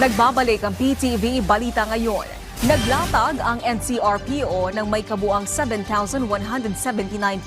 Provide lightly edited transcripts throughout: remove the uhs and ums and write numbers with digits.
Nagbabalik ang PTV Balita ngayon. Naglatag ang NCRPO ng may kabuang 7,179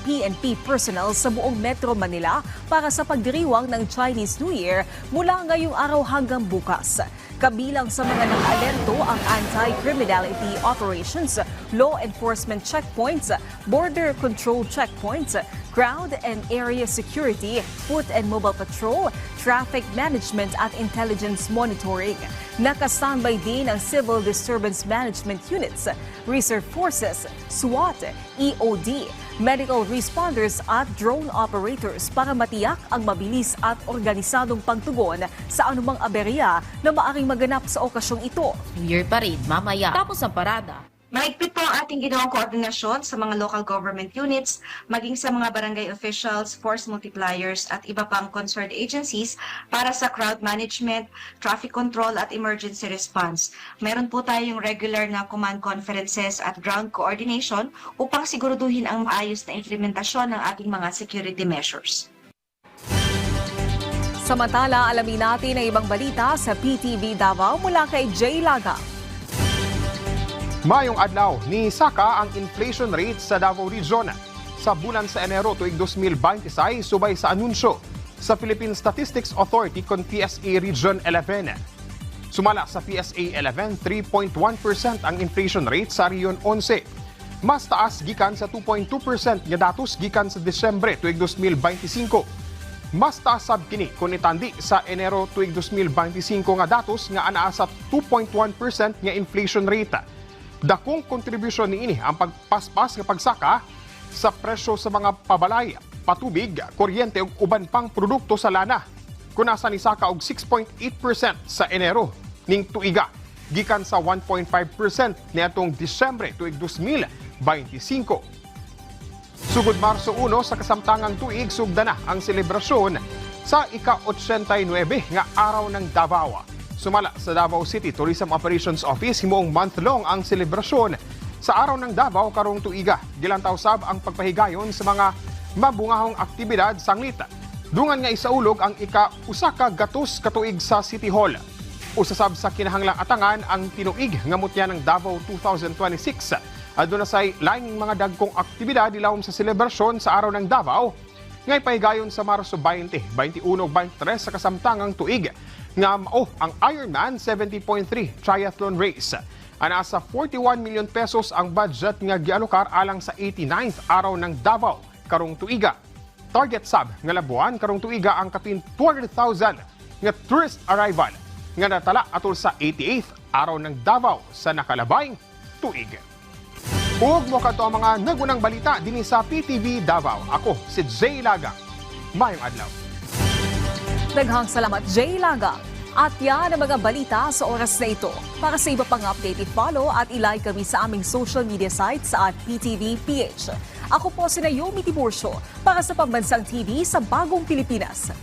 PNP personnel sa buong Metro Manila para sa pagdiriwang ng Chinese New Year mula ngayong araw hanggang bukas. Kabilang sa mga naka-alerto ang anti-criminality operations, law enforcement checkpoints, border control checkpoints, ground and area security, foot and mobile patrol, traffic management at intelligence monitoring. Naka-standby din ang Civil Disturbance Management Units, Reserve Forces, SWAT, EOD, medical responders at drone operators para matiyak ang mabilis at organisadong pagtugon sa anumang aberya na maaring maganap sa okasyong ito. New Year pa rin mamaya. Tapos ang parada. Mahigpit po ang ating ginawang koordinasyon sa mga local government units, maging sa mga barangay officials, force multipliers at iba pang concerned agencies para sa crowd management, traffic control at emergency response. Meron po tayong regular na command conferences at ground coordination upang siguraduhin ang maayos na implementasyon ng ating mga security measures. Samantala, alamin natin ang ibang balita sa PTV Davao mula kay Jay Laga. Mayong adlaw, ni saka ang inflation rate sa Davao Region sa bulan sa Enero tuig 2026 subay sa anunsyo sa Philippine Statistics Authority kon PSA Region 11. Sumala sa PSA 11, 3.1% ang inflation rate sa Region 11. Mas taas gikan sa 2.2% nga datos gikan sa Disyembre tuig 2025. Mas taas sab kini kun itandi sa Enero tuig 2025 nga datos nga anaa sa 2.1% nga inflation rate. Dakong kontribusyon niini ang pagpaspas nga pagsaka sa presyo sa mga pabalay, patubig, kuryente ug uban pang produkto sa lana. Kunasa ni saka og 6.8% sa Enero ning tuiga gikan sa 1.5% niadtong Disyembre tuig 2025. Sugod Marso 1 sa kasamtangang tuig sugda na ang selebrasyon sa ika-89 nga araw ng Davao. Sumala sa Davao City Tourism Operations Office, himuong month-long ang selebrasyon sa araw ng Davao karong tuiga. Gilantaw sab ang pagpahigayon sa mga mabungahong aktibidad sanglit. Dungan nga isaulog ang ika-usaka gatos katuig sa City Hall. Usasab sa kinahanglang atangan ang tinuig nga mutya ng Davao 2026. Aduna say laing mga dagkong aktibidad ilawom sa selebrasyon sa araw ng Davao ngay pahigayon sa Marso 20, 21 ug 23 sa kasamtangang tuig nga mao ang Ironman 70.3 Triathlon Race. Ana sa 41 million pesos ang budget nga gialokar alang sa 89th araw ng Davao karong tuiga. Target sab nga labuan karong tuiga ang kapin 200,000 nga tourist arrival nga natala atol sa 88th araw ng Davao sa nakalabayng tuig. Ug mo kadto ang mga nagunang balita dinhi sa PTV Davao. Ako si Jay Laga. Mayong adlaw. Daghang salamat, Jay Laga. At yan ang mga balita sa oras na ito. Para sa iba pang update, i-follow at i-like kami sa aming social media sites at PTV PH. Ako po si Naomi Tiburcio para sa Pambansang TV sa Bagong Pilipinas.